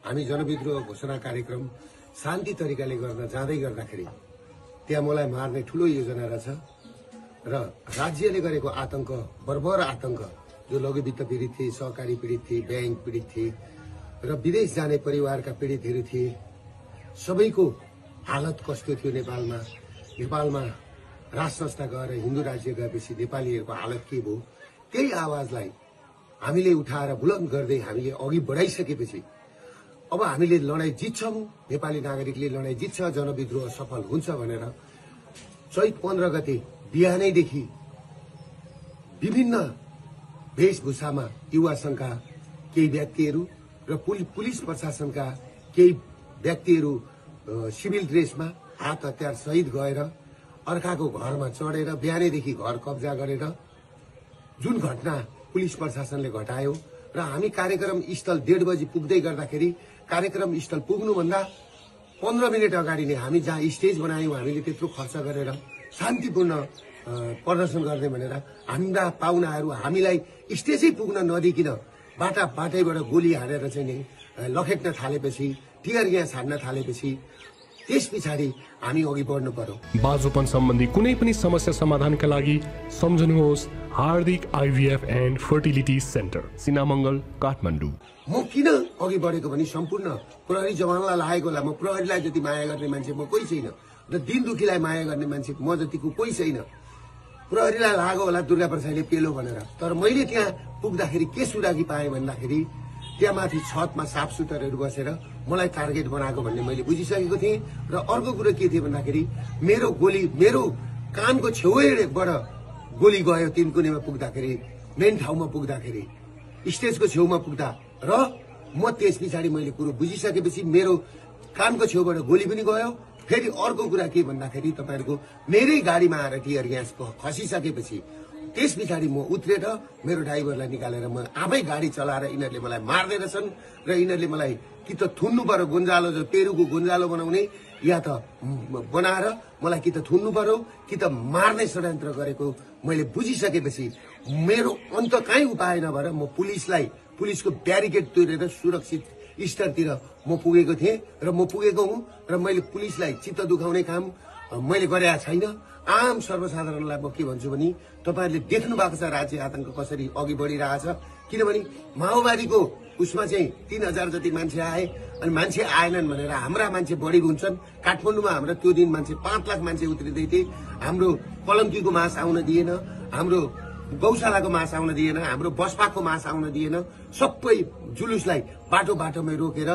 हामी जनविद्रोह घोषणा कार्यक्रम शान्ति तरिकाले गर्न जाँदै गर्दाखेरि त्यहाँ मलाई मार्ने ठूलो योजना रहेछ र राज्यले गरेको आतंक, बर्बर आतंक, जो लघुवित्त पीडित थिए, सहकारी पीडित थिए, बैंक पीडित थिए र विदेश जाने परिवारका पीडितहरू थिए, सबैको हालत कस्तो थियो नेपालमा राज संस्था गएर हिन्दू राज्य गएपछि नेपालीहरूको हालत के भयो, त्यही आवाजलाई हामीले उठाएर बुलन्द गर्दै हामीले अघि बढाइसकेपछि अब हामीले लडाई जित्छौं, नेपाली नागरिकले लडाई जित्छ, जनविद्रोह सफल हुन्छ भनेर चैत 15 गते बिहानैदेखि विभिन्न वेशभूषामा युवा संघका केही व्यक्तिहरू र पुलिस प्रशासनका केही व्यक्तिहरू सिभिल ड्रेसमा हात हतियार सहित गएर अर्काको घरमा चढेर बिहानैदेखि घर कब्जा गरेर जुन घटना पुलिस प्रशासनले घटायो र हामी कार्यक्रम स्थल 1:30 बजे पुग्दै गर्दाखेरि कार्यक्रम स्थल पुग्नुभन्दा 15 मिनट अगाडि नै हामी जहाँ स्टेज बनायौं, हामीले त्यत्रो खर्च गरेर शान्तिपूर्ण प्रदर्शन गर्ने भनेर हाम्रा पाहुनाहरू हामीलाई स्टेजै पुग्न नदिकिन बाटैबाट गोली हानेर चाहिँ नि लखेट्न थालेपछि, टियर ग्यास हान्न थालेपछि त्यस पछाडि हामी अघि बढ्नु पर्यो। बाजुपन सम्बन्धी कुनै पनि समस्या समाधानका लागि सम्झनुहोस् हार्दिक IVF and fertility centre, Sinamangal, Kathmandu. म किन अघि बढेको भने सम्पूर्ण प्रहरी जवानलाई लागेको होला, म प्रहरीलाई जति माया गर्ने मान्छे म कोही छैन र दिन दुखीलाई माया गर्ने मान्छे म जतिको कोही छैन। प्रहरीलाई लाग्यो होला दुर्गा प्रसादले पेलो भनेर, तर मैले त्यहाँ पुग्दाखेरि के सुरागी पाएँ भन्दाखेरि त्यहाँ माथि छतमा साफ सुथरहरू बसेर मलाई टार्गेट बनाएको भन्ने मैले बुझिसकेको थिएँ। र अर्को कुरो के थियो भन्दाखेरि मेरो कानको छेउबाट गोली गयो तिनकुनेमा पुग्दाखेरि, मेन ठाउँमा पुग्दाखेरि, स्टेजको छेउमा पुग्दा र म त्यस पछाडि मैले कुरो बुझिसकेपछि मेरो कानको छेउबाट गोली पनि गयो। फेरि अर्को कुरा के भन्दाखेरि तपाईहरुको मेरै गाडीमा आएर टियर ग्यास खसिसकेपछि त्यस पछाडि म उत्रेर मेरो ड्राइभरलाई निकालेर म आफै गाडी चलाएर यिनीहरूले मलाई मार्दै रहेछन् र यिनीहरूले मलाई कि त थुन्नु पर्यो, गुन्जालो जो पेरुको गुन्जालो बनाउने, या त बनाएर मलाई कि त थुन्नु पर्यो कि त मार्ने षड्यन्त्र गरेको मैले बुझिसकेपछि मेरो अन्त काहीँ उपाय नभएर म पुलिसको ब्यारिकेड तोडेर सुरक्षित स्तरतिर म पुगेको थिएँ र म पुगेको हुँ र मैले पुलिसलाई चित्त दुखाउने काम मैले गरेको छैन। आम सर्वसाधारणलाई म के भन्छु भने तपाईहरुले देख्नु भएको छ राज्य आतंक कसरी अघि बढिरहेछ। किनभने माओवादीको उसमा चाहिँ 3000 जति मान्छे आए अनि मान्छे आएनन् भनेर हाम्रा मान्छे बढी हुन्छन्। काठमाडौँमा हाम्रो त्यो दिन मान्छे 5 लाख मान्छे उत्रिदै थिए। हाम्रो पलङ्कीको मास आउन दिएन, हाम्रो गौशालाको मास आउन दिएन, हाम्रो बसपाको मास आउन दिएन। सबै जुलुसलाई बाटोमै रोकेर